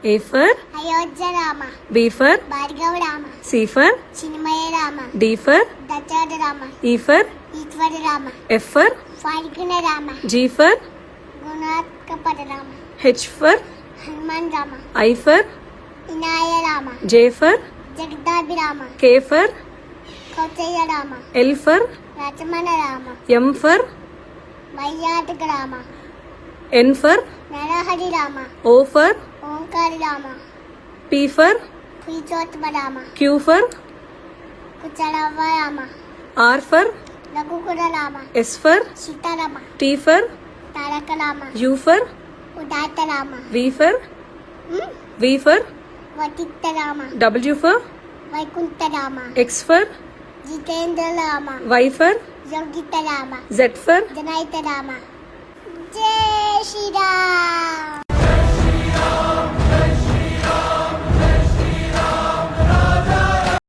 A for Ayodhya Rama. B for Bhargav Rama. C for Chinmaya Rama. D for Dachada Rama. E for Ishwara Rama. F for Falguna Rama. G for Gunatkapada Rama. H for Hanuman Rama. I for Inaya Rama. J for Jagdabi Rama. K for Kautaya Rama. L for Rachamana Rama. M for Mayataka Rama. N for Narahari Rama. O for Omkari Rama. P for Purushotama Rama. Q for Kucharava Rama. R for Raghukura Rama. S for Sita Rama. T for Taraka Rama. U for Udata Rama. V for Vatita Rama. W for Vaikunta Rama. X for Jitendra Rama. Y for Yogita Rama. Z for Janaita Rama. Jai Shri Ram.